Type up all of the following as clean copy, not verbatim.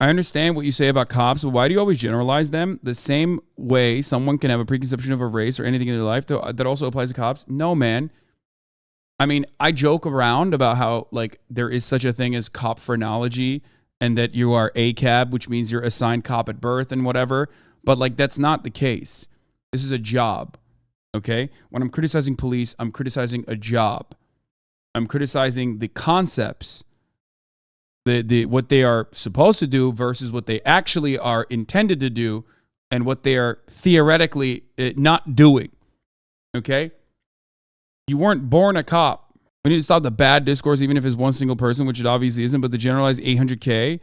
I understand what you say about cops, but why do you always generalize them? The same way someone can have a preconception of a race or anything in their life that also applies to cops? No, man. I mean, I joke around about how, like, there is such a thing as cop phrenology and that you are ACAB, which means you're assigned cop at birth and whatever. But, like, that's not the case. This is a job, okay? When I'm criticizing police, I'm criticizing a job. I'm criticizing the concepts, what they are supposed to do versus what they actually are intended to do and what they are theoretically not doing, okay? You weren't born a cop. We need to stop the bad discourse, even if it's one single person, which it obviously isn't, but the generalized 800K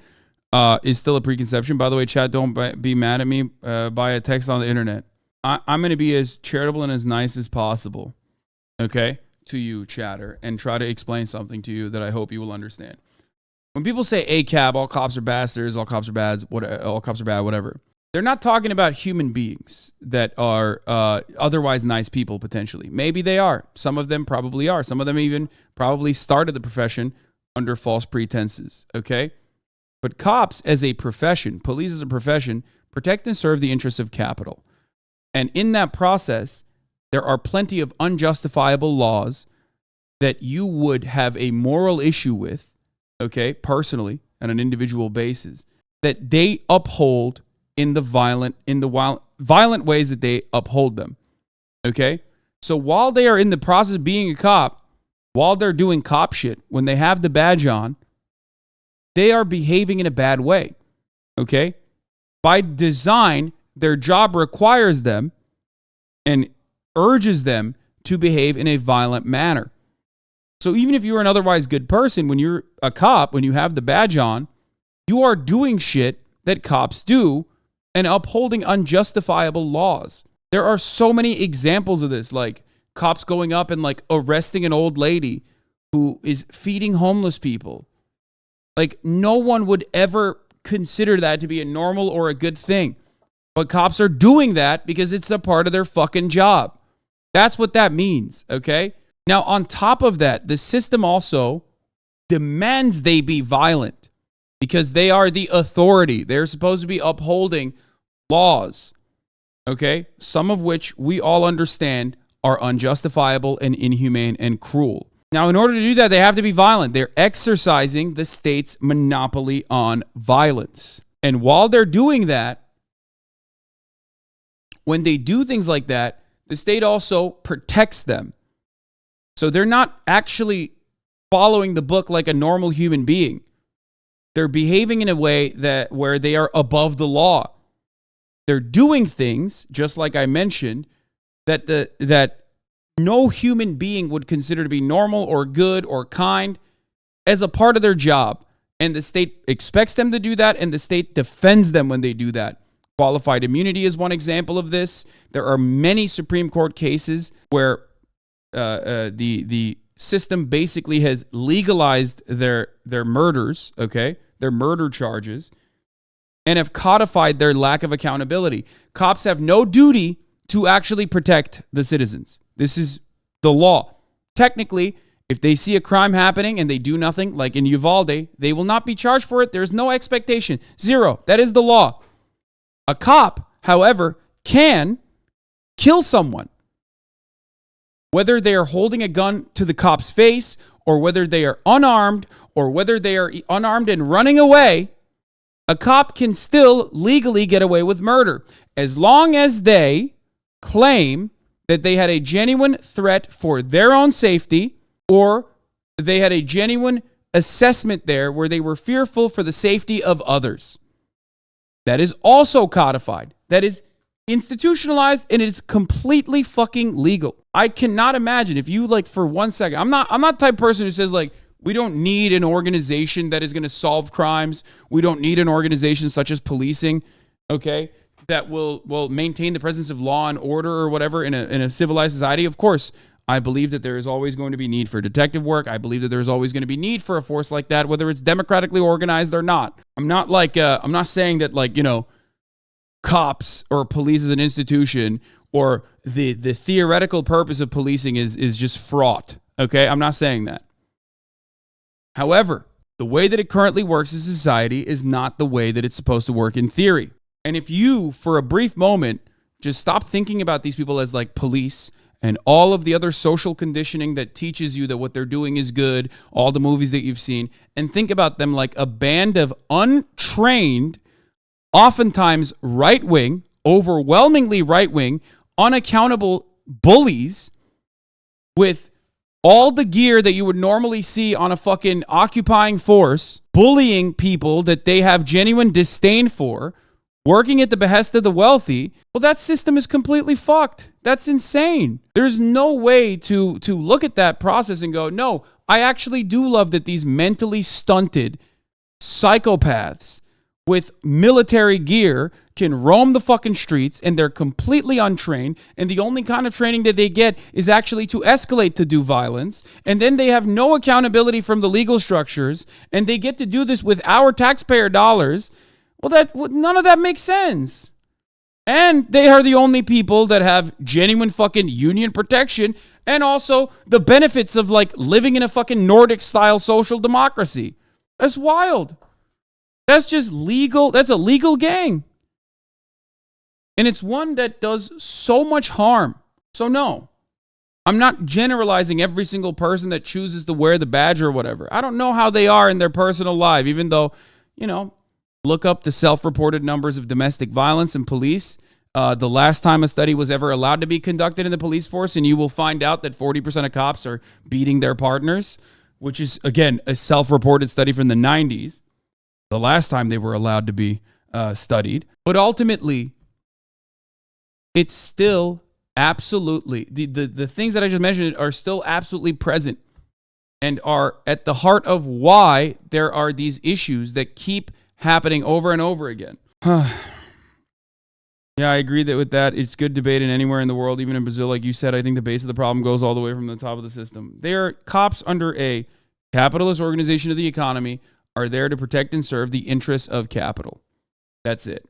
is still a preconception. By the way, chat, don't be mad at me by a text on the internet. I'm going to be as charitable and as nice as possible, okay, to you, chatter, and try to explain something to you that I hope you will understand. When people say ACAB, all cops are bastards, all cops are bad, all cops are bad, whatever, they're not talking about human beings that are otherwise nice people, potentially. Maybe they are. Some of them probably are. Some of them even probably started the profession under false pretenses, okay? But cops as a profession, police as a profession, protect and serve the interests of capital. And in that process, there are plenty of unjustifiable laws that you would have a moral issue with, okay, personally, on an individual basis, that they uphold in the violent ways that they uphold them, okay? So while they are in the process of being a cop, while they're doing cop shit, when they have the badge on, they are behaving in a bad way, okay? By design, their job requires them and urges them to behave in a violent manner. So even if you're an otherwise good person, when you're a cop, when you have the badge on, you are doing shit that cops do and upholding unjustifiable laws. There are so many examples of this, like cops going up and like arresting an old lady who is feeding homeless people. Like, no one would ever consider that to be a normal or a good thing. But cops are doing that because it's a part of their fucking job. That's what that means, okay? Now, on top of that, the system also demands they be violent because they are the authority. They're supposed to be upholding laws, okay? Some of which we all understand are unjustifiable and inhumane and cruel. Now, in order to do that, they have to be violent. They're exercising the state's monopoly on violence. And while they're doing that, when they do things like that, the state also protects them. So they're not actually following the book like a normal human being. They're behaving in a way where they are above the law. They're doing things, just like I mentioned, that no human being would consider to be normal or good or kind as a part of their job. And the state expects them to do that, and the state defends them when they do that. Qualified immunity is one example of this. There are many Supreme Court cases where the system basically has legalized their murders, okay, their murder charges, and have codified their lack of accountability. Cops have no duty to actually protect the citizens. This is the law. Technically, if they see a crime happening and they do nothing, like in Uvalde, they will not be charged for it. There's no expectation. Zero. That is the law. A cop, however, can kill someone. Whether they are holding a gun to the cop's face, or whether they are unarmed, or whether they are unarmed and running away, a cop can still legally get away with murder, as long as they claim that they had a genuine threat for their own safety, or they had a genuine assessment there where they were fearful for the safety of others. That is also codified. That is institutionalized, and it's completely fucking legal. I cannot imagine if you, like, for 1 second, I'm not the type of person who says, like, we don't need an organization that is going to solve crimes. We don't need an organization such as policing, okay, that will maintain the presence of law and order or whatever in a civilized society. Of course, I believe that there is always going to be need for detective work. I believe that there's always going to be need for a force like that, whether it's democratically organized or not. I'm not saying that, like, you know, cops or police as an institution or the theoretical purpose of policing is just fraught. Okay, I'm not saying that. However, The way that it currently works in society is not the way that it's supposed to work in theory. And if you, for a brief moment, just stop thinking about these people as like police and all of the other social conditioning that teaches you that what they're doing is good, all the movies that you've seen, and think about them like a band of untrained, oftentimes right-wing, overwhelmingly right-wing, unaccountable bullies with all the gear that you would normally see on a fucking occupying force, bullying people that they have genuine disdain for, working at the behest of the wealthy. Well, that system is completely fucked. That's insane. There's no way to look at that process and go, no, I actually do love that these mentally stunted psychopaths with military gear can roam the fucking streets and they're completely untrained, and the only kind of training that they get is actually to escalate to do violence, and then they have no accountability from the legal structures, and they get to do this with our taxpayer dollars. Well, none of that makes sense. And they are the only people that have genuine fucking union protection and also the benefits of like living in a fucking Nordic style social democracy. That's wild. That's just legal. That's a legal gang. And it's one that does so much harm. So no, I'm not generalizing every single person that chooses to wear the badge or whatever. I don't know how they are in their personal life, even though, look up the self-reported numbers of domestic violence and police. The last time a study was ever allowed to be conducted in the police force, and you will find out that 40% of cops are beating their partners, which is, again, a self-reported study from the 90s. The last time they were allowed to be studied. But ultimately, it's still absolutely, the things that I just mentioned are still absolutely present and are at the heart of why there are these issues that keep happening over and over again. Yeah, I agree with that. It's good debate in anywhere in the world, even in Brazil. Like you said, I think the base of the problem goes all the way from the top of the system. They are cops under a capitalist organization of the economy, are there to protect and serve the interests of capital. That's it.